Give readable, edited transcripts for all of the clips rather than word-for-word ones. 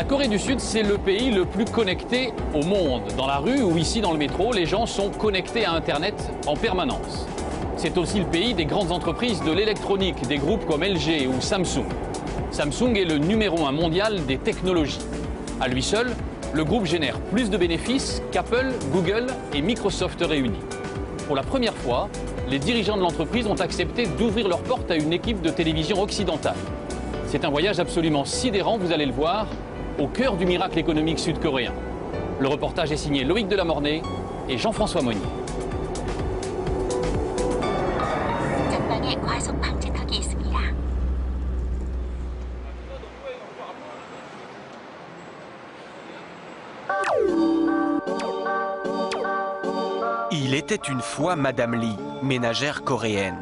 La Corée du Sud, c'est le pays le plus connecté au monde. Dans la rue ou ici dans le métro, les gens sont connectés à Internet en permanence. C'est aussi le pays des grandes entreprises de l'électronique, des groupes comme LG ou Samsung. Samsung est le numéro 1 mondial des technologies. À lui seul, le groupe génère plus de bénéfices qu'Apple, Google et Microsoft réunis. Pour la première fois, les dirigeants de l'entreprise ont accepté d'ouvrir leurs portes à une équipe de télévision occidentale. C'est un voyage absolument sidérant, vous allez le voir, au cœur du miracle économique sud-coréen. Le reportage est signé Loïc Delamornay et Jean-François Monnier. Il était une fois Madame Lee, ménagère coréenne.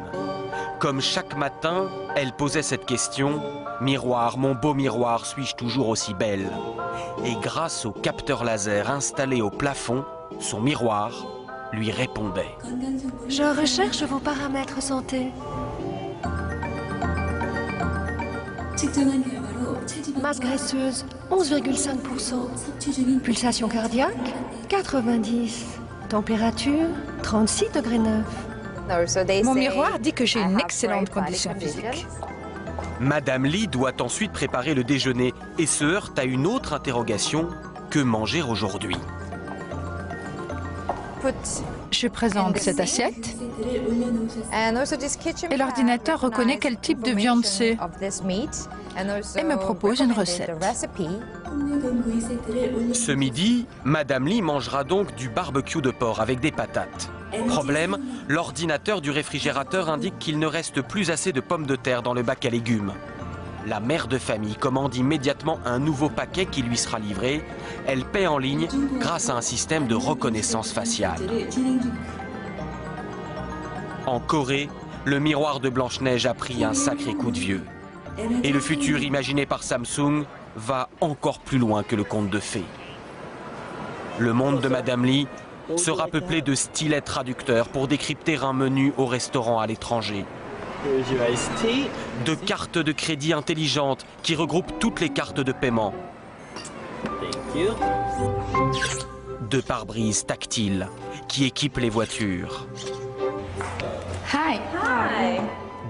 Comme chaque matin, elle posait cette question: « Miroir, mon beau miroir, suis-je toujours aussi belle ?» Et grâce au capteur laser installé au plafond, son miroir lui répondait. « Je recherche vos paramètres santé. Masse graisseuse, 11,5%. Pulsation cardiaque, 90. Température, 36,9 degrés. Mon miroir dit que j'ai une excellente condition physique. Madame Lee doit ensuite préparer le déjeuner et se heurte à une autre interrogation: que manger aujourd'hui? Je présente cette assiette et l'ordinateur reconnaît quel type de viande c'est et me propose une recette. Ce midi, Madame Lee mangera donc du barbecue de porc avec des patates. Problème, l'ordinateur du réfrigérateur indique qu'il ne reste plus assez de pommes de terre dans le bac à légumes. La mère de famille commande immédiatement un nouveau paquet qui lui sera livré. Elle paie en ligne grâce à un système de reconnaissance faciale. En Corée, le miroir de Blanche-Neige a pris un sacré coup de vieux. Et le futur imaginé par Samsung va encore plus loin que le conte de fées. Le monde de Madame Lee sera peuplé de stylets traducteurs pour décrypter un menu au restaurant à l'étranger. De cartes de crédit intelligentes qui regroupent toutes les cartes de paiement. De pare-brise tactiles qui équipent les voitures.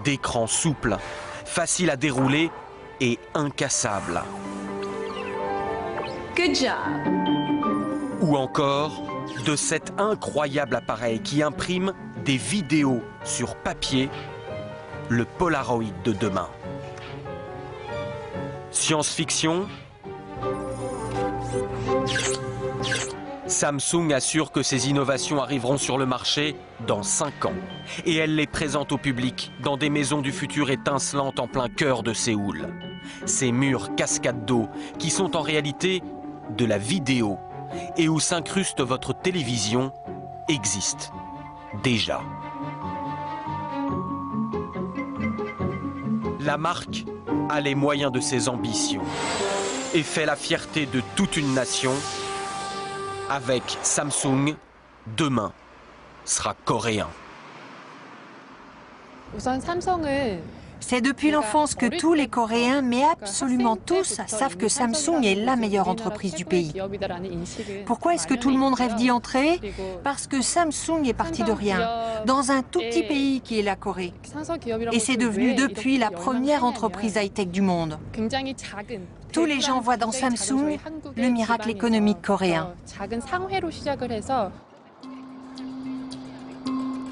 D'écrans souples, faciles à dérouler et incassables. Good job. Ou encore de cet incroyable appareil qui imprime des vidéos sur papier, le Polaroid de demain. Science-fiction. Samsung assure que ces innovations arriveront sur le marché dans 5 ans. Et elle les présente au public dans des maisons du futur étincelantes en plein cœur de Séoul. Ces murs cascades d'eau qui sont en réalité de la vidéo et où s'incruste votre télévision existent déjà. La marque a les moyens de ses ambitions et fait la fierté de toute une nation. Avec Samsung, demain sera coréen. C'est depuis l'enfance que tous les Coréens, mais absolument tous, savent que Samsung est la meilleure entreprise du pays. Pourquoi est-ce que tout le monde rêve d'y entrer? Parce que Samsung est parti de rien, dans un tout petit pays qui est la Corée. Et c'est devenu depuis la première entreprise high-tech du monde. Tous les gens voient dans Samsung le miracle économique coréen.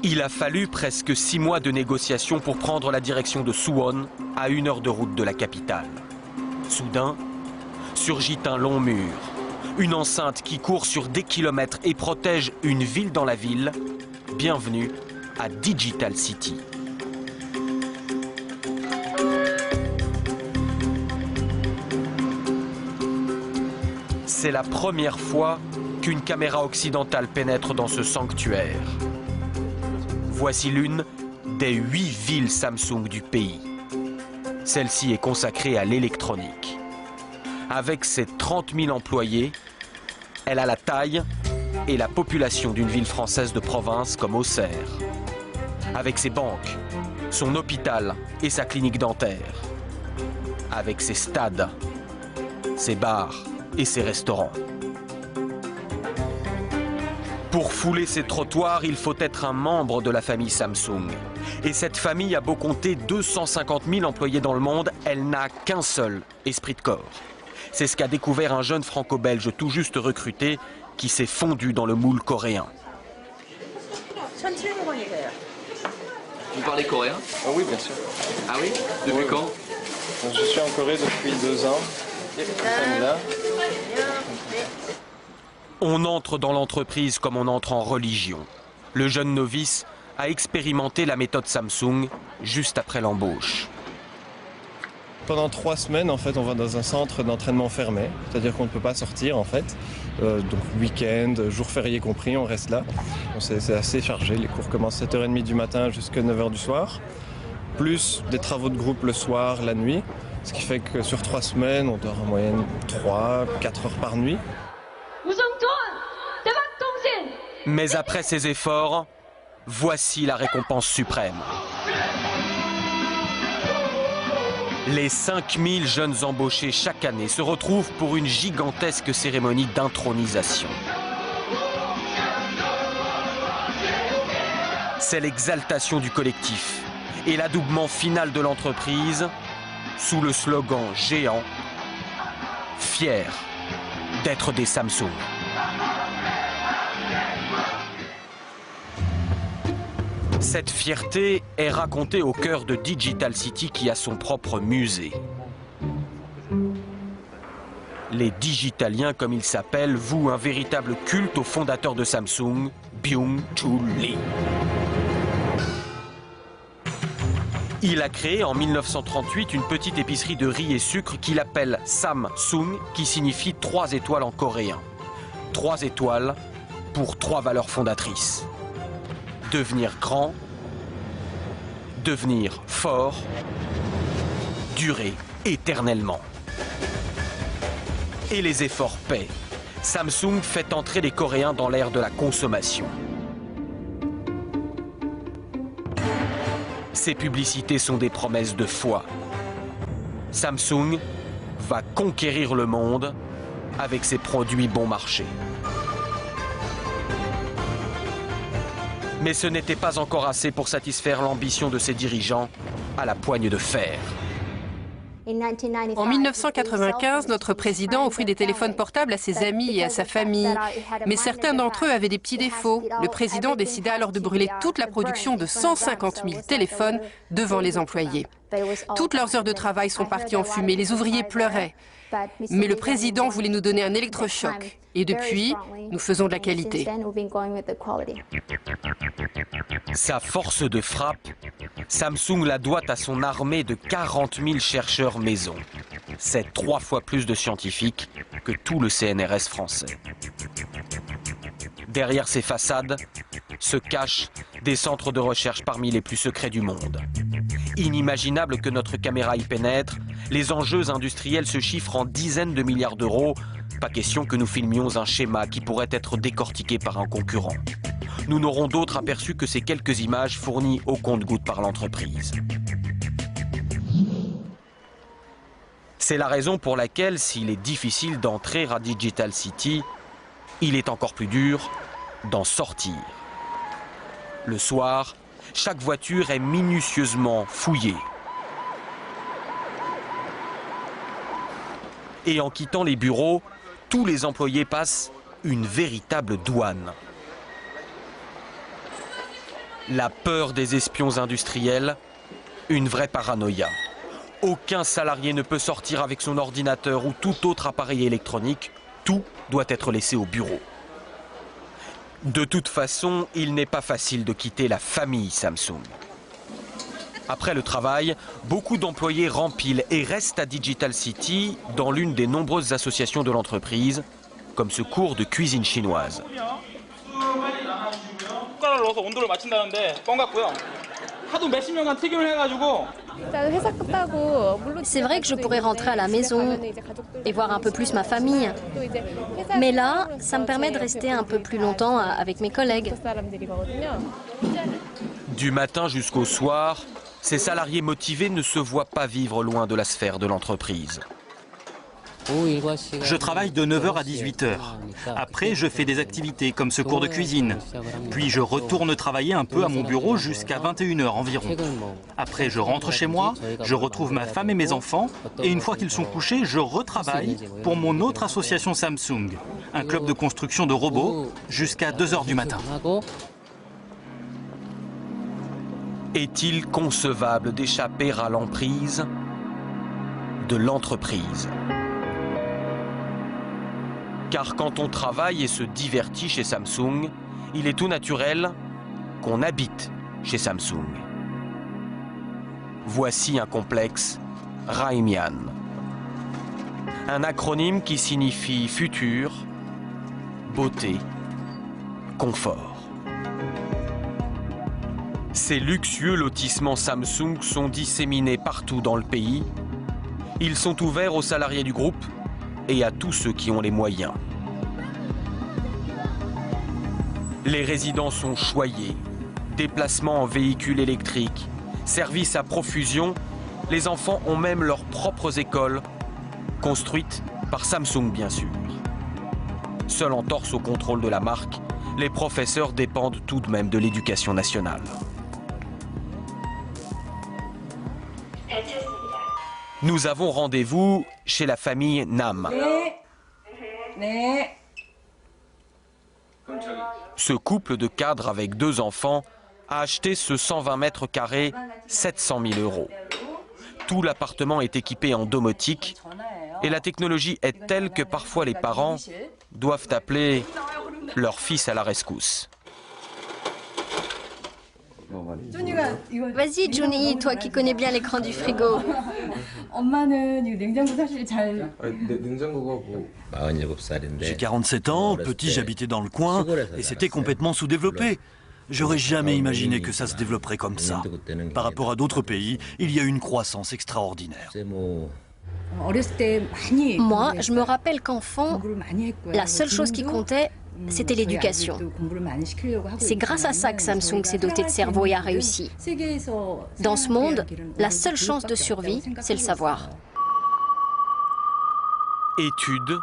Il a fallu presque 6 mois de négociations pour prendre la direction de Suwon, à 1 heure de route de la capitale. Soudain, surgit un long mur, une enceinte qui court sur des kilomètres et protège une ville dans la ville. Bienvenue à Digital City. C'est la première fois qu'une caméra occidentale pénètre dans ce sanctuaire. Voici l'une des 8 villes Samsung du pays. Celle-ci est consacrée à l'électronique. Avec ses 30 000 employés, elle a la taille et la population d'une ville française de province comme Auxerre. Avec ses banques, son hôpital et sa clinique dentaire. Avec ses stades, ses bars et ses restaurants. Pour fouler ces trottoirs, il faut être un membre de la famille Samsung. Et cette famille a beau compter 250 000 employés dans le monde, elle n'a qu'un seul esprit de corps. C'est ce qu'a découvert un jeune franco-belge tout juste recruté qui s'est fondu dans le moule coréen. Vous parlez coréen? Oui, bien sûr. Ah oui? Depuis quand? Je suis en Corée depuis 2 ans. On entre dans l'entreprise comme on entre en religion. Le jeune novice a expérimenté la méthode Samsung juste après l'embauche. Pendant 3 semaines, en fait, on va dans un centre d'entraînement fermé, c'est-à-dire qu'on ne peut pas sortir, en fait. Donc week-end, jours fériés compris, on reste là. C'est assez chargé, les cours commencent à 7h30 du matin jusqu'à 9h du soir, plus des travaux de groupe le soir, la nuit, ce qui fait que sur 3 semaines, on dort en moyenne 3-4 heures par nuit. Mais après ces efforts, voici la récompense suprême. Les 5000 jeunes embauchés chaque année se retrouvent pour une gigantesque cérémonie d'intronisation. C'est l'exaltation du collectif et l'adoubement final de l'entreprise sous le slogan géant « Fiers d'être des Samsung ». Cette fierté est racontée au cœur de Digital City qui a son propre musée. Les Digitaliens, comme ils s'appellent, vouent un véritable culte au fondateur de Samsung, Byung-Chul Lee. Il a créé en 1938 une petite épicerie de riz et sucre qu'il appelle Samsung, qui signifie 3 étoiles en coréen. 3 étoiles pour 3 valeurs fondatrices. Devenir grand, devenir fort, durer éternellement. Et les efforts paient. Samsung fait entrer les Coréens dans l'ère de la consommation. Ces publicités sont des promesses de foi. Samsung va conquérir le monde avec ses produits bon marché. Mais ce n'était pas encore assez pour satisfaire l'ambition de ses dirigeants à la poigne de fer. En 1995, notre président offrit des téléphones portables à ses amis et à sa famille. Mais certains d'entre eux avaient des petits défauts. Le président décida alors de brûler toute la production de 150 000 téléphones devant les employés. Toutes leurs heures de travail sont parties en fumée, les ouvriers pleuraient. Mais le président voulait nous donner un électrochoc. Et depuis, nous faisons de la qualité. Sa force de frappe, Samsung la doit à son armée de 40 000 chercheurs maison. C'est 3 fois plus de scientifiques que tout le CNRS français. Derrière ces façades se cachent des centres de recherche parmi les plus secrets du monde. Inimaginable que notre caméra y pénètre, les enjeux industriels se chiffrent en dizaines de milliards d'euros. Pas question que nous filmions un schéma qui pourrait être décortiqué par un concurrent. Nous n'aurons d'autre aperçu que ces quelques images fournies au compte-gouttes par l'entreprise. C'est la raison pour laquelle, s'il est difficile d'entrer à Digital City, il est encore plus dur d'en sortir. Le soir, chaque voiture est minutieusement fouillée. Et en quittant les bureaux, tous les employés passent une véritable douane. La peur des espions industriels, une vraie paranoïa. Aucun salarié ne peut sortir avec son ordinateur ou tout autre appareil électronique. Tout doit être laissé au bureau. De toute façon, il n'est pas facile de quitter la famille Samsung. Après le travail, beaucoup d'employés rempilent et restent à Digital City dans l'une des nombreuses associations de l'entreprise, comme ce cours de cuisine chinoise. C'est vrai que je pourrais rentrer à la maison et voir un peu plus ma famille. Mais là, ça me permet de rester un peu plus longtemps avec mes collègues. Du matin jusqu'au soir, ces salariés motivés ne se voient pas vivre loin de la sphère de l'entreprise. Je travaille de 9h à 18h. Après, je fais des activités comme ce cours de cuisine. Puis je retourne travailler un peu à mon bureau jusqu'à 21h environ. Après, je rentre chez moi, je retrouve ma femme et mes enfants. Et une fois qu'ils sont couchés, je retravaille pour mon autre association Samsung, un club de construction de robots, jusqu'à 2h du matin. Est-il concevable d'échapper à l'emprise de l'entreprise? Car quand on travaille et se divertit chez Samsung, il est tout naturel qu'on habite chez Samsung. Voici un complexe Raimian. Un acronyme qui signifie futur, beauté, confort. Ces luxueux lotissements Samsung sont disséminés partout dans le pays. Ils sont ouverts aux salariés du groupe et à tous ceux qui ont les moyens. Les résidents sont choyés, déplacements en véhicules électriques, services à profusion. Les enfants ont même leurs propres écoles, construites par Samsung bien sûr. Seul entorse au contrôle de la marque, les professeurs dépendent tout de même de l'éducation nationale. Nous avons rendez-vous chez la famille Nam. Ce couple de cadres avec 2 enfants a acheté ce 120 mètres carrés 700 000 €. Tout l'appartement est équipé en domotique et la technologie est telle que parfois les parents doivent appeler leur fils à la rescousse. Vas-y, Johnny, toi qui connais bien l'écran du frigo. J'ai 47 ans, petit j'habitais dans le coin et c'était complètement sous-développé. J'aurais jamais imaginé que ça se développerait comme ça. Par rapport à d'autres pays, il y a une croissance extraordinaire. Moi, je me rappelle qu'enfant, la seule chose qui comptait, c'était l'éducation. C'est grâce à ça que Samsung s'est doté de cerveau et a réussi. Dans ce monde, la seule chance de survie, c'est le savoir. Études,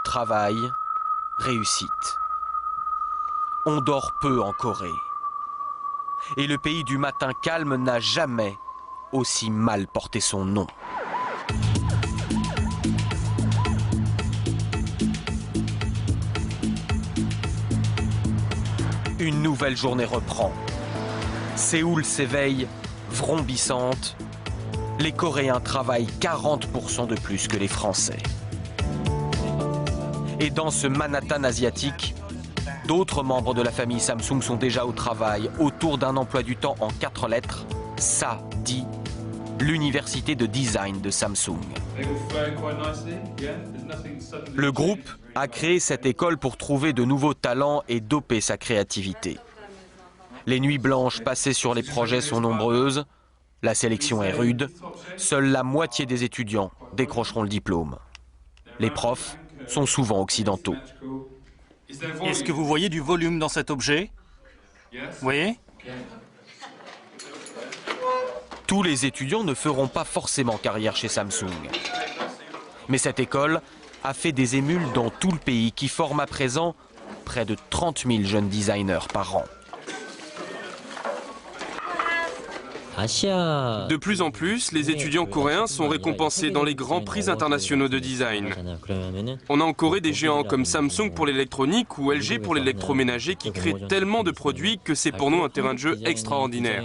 travail, réussite. On dort peu en Corée. Et le pays du matin calme n'a jamais aussi mal porté son nom. Une nouvelle journée reprend. Séoul s'éveille, vrombissante. Les Coréens travaillent 40% de plus que les Français. Et dans ce Manhattan asiatique, d'autres membres de la famille Samsung sont déjà au travail autour d'un emploi du temps en 4 lettres, SADI, l'université de design de Samsung. Le groupe a créé cette école pour trouver de nouveaux talents et doper sa créativité. Les nuits blanches passées sur les projets sont nombreuses, la sélection est rude, seule la moitié des étudiants décrocheront le diplôme. Les profs sont souvent occidentaux. Est-ce que vous voyez du volume dans cet objet? Vous voyez? Tous les étudiants ne feront pas forcément carrière chez Samsung. Mais cette école a fait des émules dans tout le pays qui forment à présent près de 30 000 jeunes designers par an. De plus en plus, les étudiants coréens sont récompensés dans les grands prix internationaux de design. On a en Corée des géants comme Samsung pour l'électronique ou LG pour l'électroménager qui créent tellement de produits que c'est pour nous un terrain de jeu extraordinaire.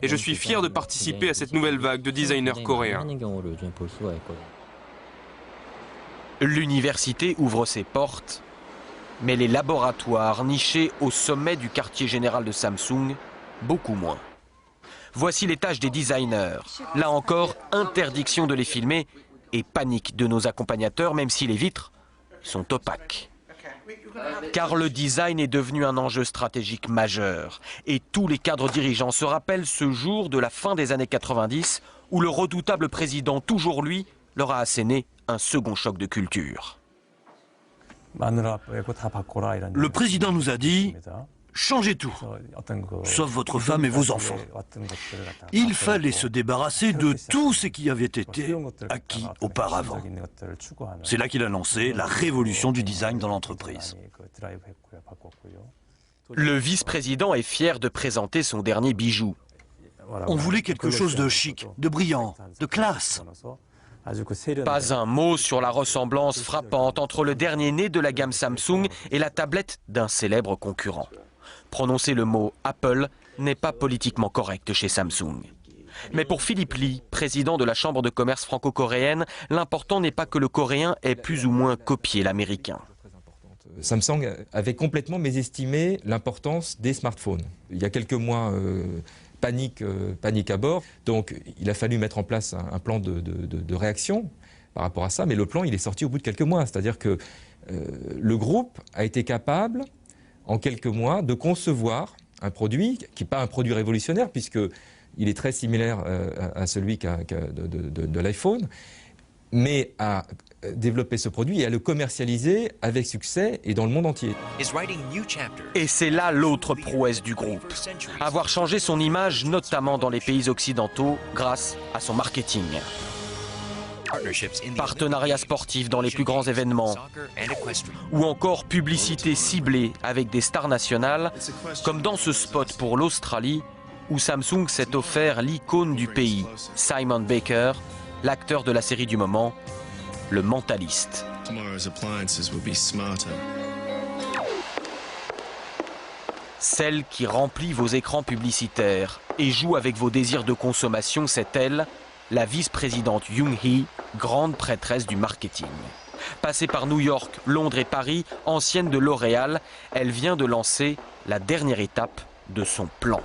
Et je suis fier de participer à cette nouvelle vague de designers coréens. L'université ouvre ses portes, mais les laboratoires nichés au sommet du quartier général de Samsung, beaucoup moins. Voici les tâches des designers. Là encore, interdiction de les filmer et panique de nos accompagnateurs, même si les vitres sont opaques. Car le design est devenu un enjeu stratégique majeur. Et tous les cadres dirigeants se rappellent ce jour de la fin des années 90 où le redoutable président, toujours lui, leur a asséné un second choc de culture. Le président nous a dit « changer tout, sauf votre femme et vos enfants. Il fallait se débarrasser de tout ce qui avait été acquis auparavant. C'est là qu'il a lancé la révolution du design dans l'entreprise. Le vice-président est fier de présenter son dernier bijou. On voulait quelque chose de chic, de brillant, de classe. Pas un mot sur la ressemblance frappante entre le dernier né de la gamme Samsung et la tablette d'un célèbre concurrent. Prononcer le mot Apple n'est pas politiquement correct chez Samsung. Mais pour Philippe Lee, président de la Chambre de commerce franco-coréenne, l'important n'est pas que le coréen ait plus ou moins copié l'américain. Samsung avait complètement mésestimé l'importance des smartphones. Il y a quelques mois, panique à bord. Donc il a fallu mettre en place un plan de réaction par rapport à ça. Mais le plan, il est sorti au bout de quelques mois. C'est-à-dire que le groupe a été capable, en quelques mois, de concevoir un produit qui n'est pas un produit révolutionnaire, puisqu'il est très similaire à celui de l'iPhone, mais à développer ce produit et à le commercialiser avec succès et dans le monde entier. Et c'est là l'autre prouesse du groupe. Avoir changé son image, notamment dans les pays occidentaux, grâce à son marketing. Partenariats sportifs dans les plus grands événements, ou encore publicité ciblée avec des stars nationales, comme dans ce spot pour l'Australie, où Samsung s'est offert l'icône du pays, Simon Baker, l'acteur de la série du moment, Le Mentaliste. Celle qui remplit vos écrans publicitaires et joue avec vos désirs de consommation, c'est elle, la vice-présidente Young-hee, grande prêtresse du marketing. Passée par New York, Londres et Paris, ancienne de L'Oréal, elle vient de lancer la dernière étape de son plan.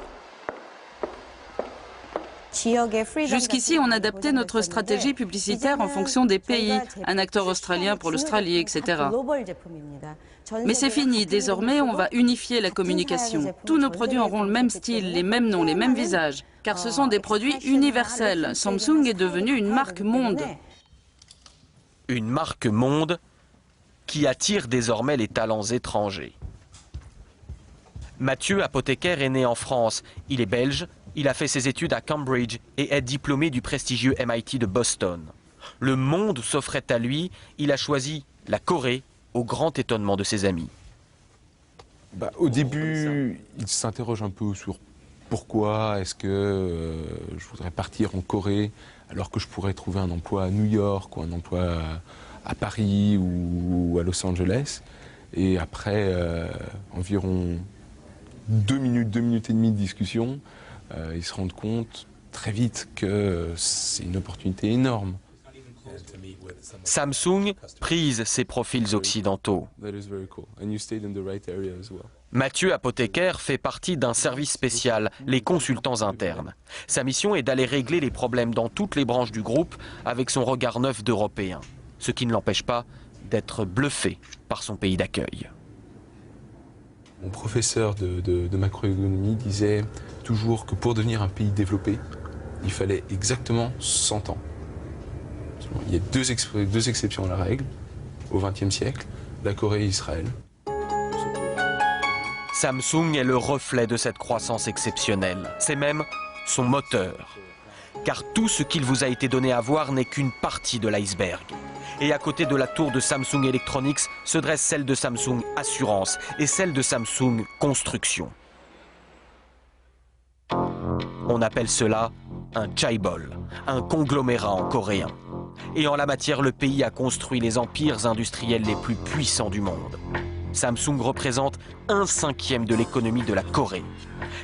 Jusqu'ici, on adaptait notre stratégie publicitaire en fonction des pays, un acteur australien pour l'Australie, etc. Mais c'est fini, désormais on va unifier la communication. Tous nos produits auront le même style, les mêmes noms, les mêmes visages, car ce sont des produits universels. Samsung est devenue une marque monde. Une marque monde qui attire désormais les talents étrangers. Mathieu, apothicaire, est né en France. Il est belge, il a fait ses études à Cambridge et est diplômé du prestigieux MIT de Boston. Le monde s'offrait à lui, il a choisi la Corée, au grand étonnement de ses amis. Au début, il s'interroge un peu sur pourquoi est-ce que je voudrais partir en Corée alors que je pourrais trouver un emploi à New York ou un emploi à Paris ou à Los Angeles. Et après environ 2 minutes et demie de discussion, ils se rendent compte très vite que c'est une opportunité énorme. Samsung prise ses profils occidentaux. Mathieu, apothicaire, fait partie d'un service spécial, les consultants internes. Sa mission est d'aller régler les problèmes dans toutes les branches du groupe avec son regard neuf d'Européen, ce qui ne l'empêche pas d'être bluffé par son pays d'accueil. Mon professeur de macroéconomie disait toujours que pour devenir un pays développé, il fallait exactement 100 ans. Il y a deux exceptions à la règle, au XXe siècle, la Corée et Israël. Samsung est le reflet de cette croissance exceptionnelle. C'est même son moteur. Car tout ce qu'il vous a été donné à voir n'est qu'une partie de l'iceberg. Et à côté de la tour de Samsung Electronics se dresse celle de Samsung Assurance et celle de Samsung Construction. On appelle cela un chaebol, un conglomérat en coréen. Et en la matière, le pays a construit les empires industriels les plus puissants du monde. Samsung représente 1/5 de l'économie de la Corée.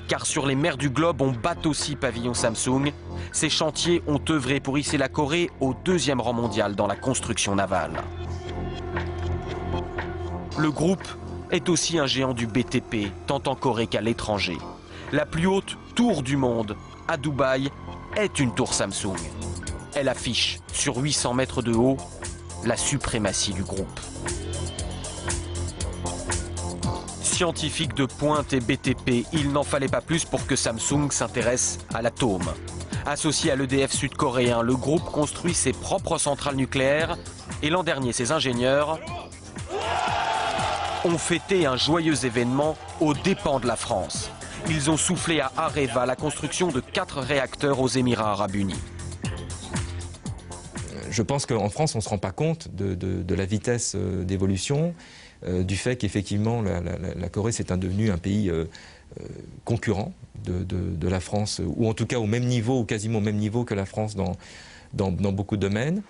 Car sur les mers du globe, on bat aussi pavillon Samsung. Ces chantiers ont œuvré pour hisser la Corée au 2e rang mondial dans la construction navale. Le groupe est aussi un géant du BTP, tant en Corée qu'à l'étranger. La plus haute tour du monde, à Dubaï, est une tour Samsung. Elle affiche, sur 800 mètres de haut, la suprématie du groupe. Scientifique de pointe et BTP, il n'en fallait pas plus pour que Samsung s'intéresse à l'atome. Associé à l'EDF sud-coréen, le groupe construit ses propres centrales nucléaires et l'an dernier, ses ingénieurs ont fêté un joyeux événement aux dépens de la France. Ils ont soufflé à Areva la construction de 4 réacteurs aux Émirats arabes unis. Je pense qu'en France, on ne se rend pas compte de la vitesse d'évolution, du fait qu'effectivement la Corée c'est devenu un pays concurrent de la France, ou en tout cas au même niveau, ou quasiment au même niveau que la France dans beaucoup de domaines.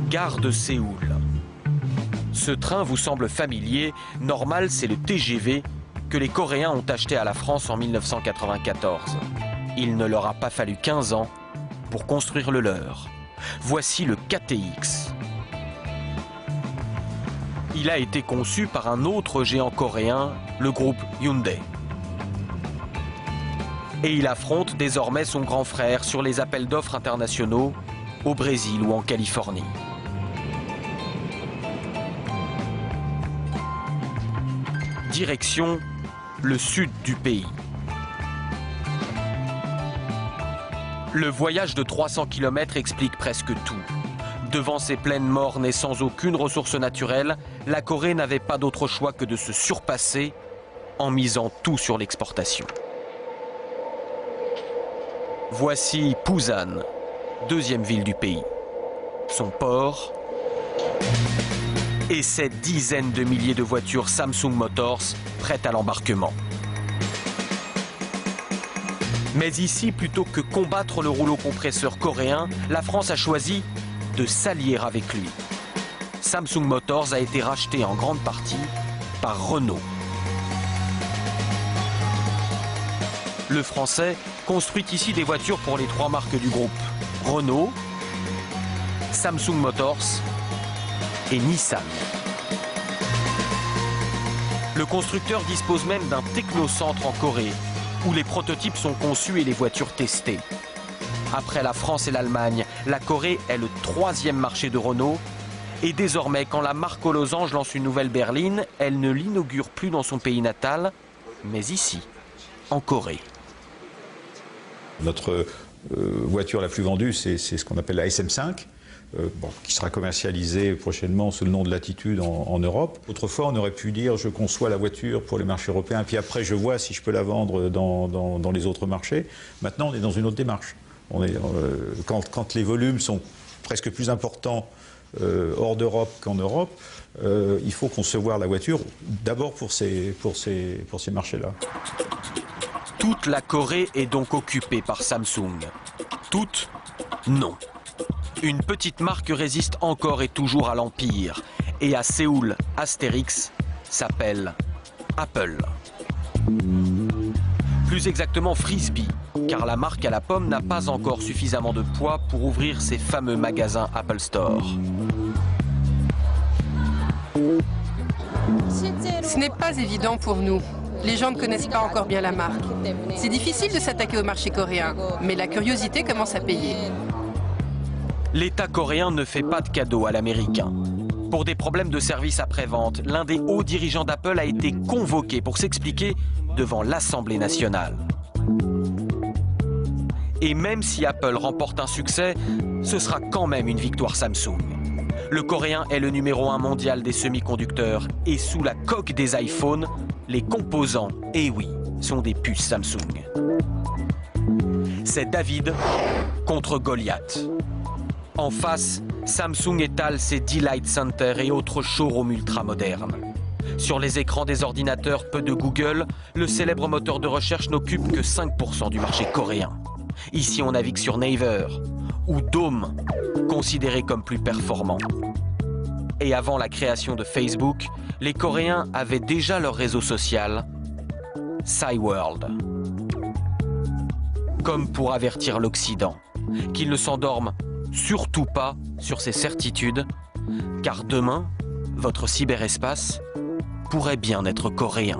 Gare de Séoul. Ce train vous semble familier. Normal, c'est le TGV que les Coréens ont acheté à la France en 1994. Il ne leur a pas fallu 15 ans pour construire le leur. Voici le KTX. Il a été conçu par un autre géant coréen, le groupe Hyundai. Et il affronte désormais son grand frère sur les appels d'offres internationaux au Brésil ou en Californie. Direction le sud du pays. Le voyage de 300 km explique presque tout. Devant ces plaines mornes et sans aucune ressource naturelle, la Corée n'avait pas d'autre choix que de se surpasser en misant tout sur l'exportation. Voici Busan, deuxième ville du pays. Son port et ses dizaines de milliers de voitures Samsung Motors prêtes à l'embarquement. Mais ici, plutôt que combattre le rouleau compresseur coréen, la France a choisi de s'allier avec lui. Samsung Motors a été racheté en grande partie par Renault. Le Français construit ici des voitures pour les 3 marques du groupe: Renault, Samsung Motors et Nissan. Le constructeur dispose même d'un technocentre en Corée, où les prototypes sont conçus et les voitures testées. Après la France et l'Allemagne, la Corée est le 3e marché de Renault. Et désormais, quand la marque aux losanges lance une nouvelle berline, elle ne l'inaugure plus dans son pays natal, mais ici, en Corée. Notre voiture la plus vendue, c'est ce qu'on appelle la SM5. Qui sera commercialisée prochainement sous le nom de Latitude en Europe. Autrefois, on aurait pu dire je conçois la voiture pour les marchés européens, puis après je vois si je peux la vendre dans les autres marchés. Maintenant, on est dans une autre démarche. Quand les volumes sont presque plus importants hors d'Europe qu'en Europe, il faut concevoir la voiture d'abord pour ces marchés-là. Toute la Corée est donc occupée par Samsung. Toute? Non. Une petite marque résiste encore et toujours à l'Empire. Et à Séoul, Astérix s'appelle Apple. Plus exactement Frisbee, car la marque à la pomme n'a pas encore suffisamment de poids pour ouvrir ses fameux magasins Apple Store. Ce n'est pas évident pour nous. Les gens ne connaissent pas encore bien la marque. C'est difficile de s'attaquer au marché coréen, mais la curiosité commence à payer. L'État coréen ne fait pas de cadeaux à l'Américain. Pour des problèmes de service après-vente, l'un des hauts dirigeants d'Apple a été convoqué pour s'expliquer devant l'Assemblée nationale. Et même si Apple remporte un succès, ce sera quand même une victoire Samsung. Le Coréen est le numéro 1 mondial des semi-conducteurs et sous la coque des iPhones, les composants, et oui, sont des puces Samsung. C'est David contre Goliath. En face, Samsung étale ses Delight Center et autres showrooms ultra-modernes. Sur les écrans des ordinateurs peu de Google, le célèbre moteur de recherche n'occupe que 5% du marché coréen. Ici, on navigue sur Naver ou Dome, considéré comme plus performant. Et avant la création de Facebook, les Coréens avaient déjà leur réseau social, Cyworld. Comme pour avertir l'Occident, qu'il ne s'endorme surtout pas sur ses certitudes, car demain, votre cyberespace pourrait bien être coréen.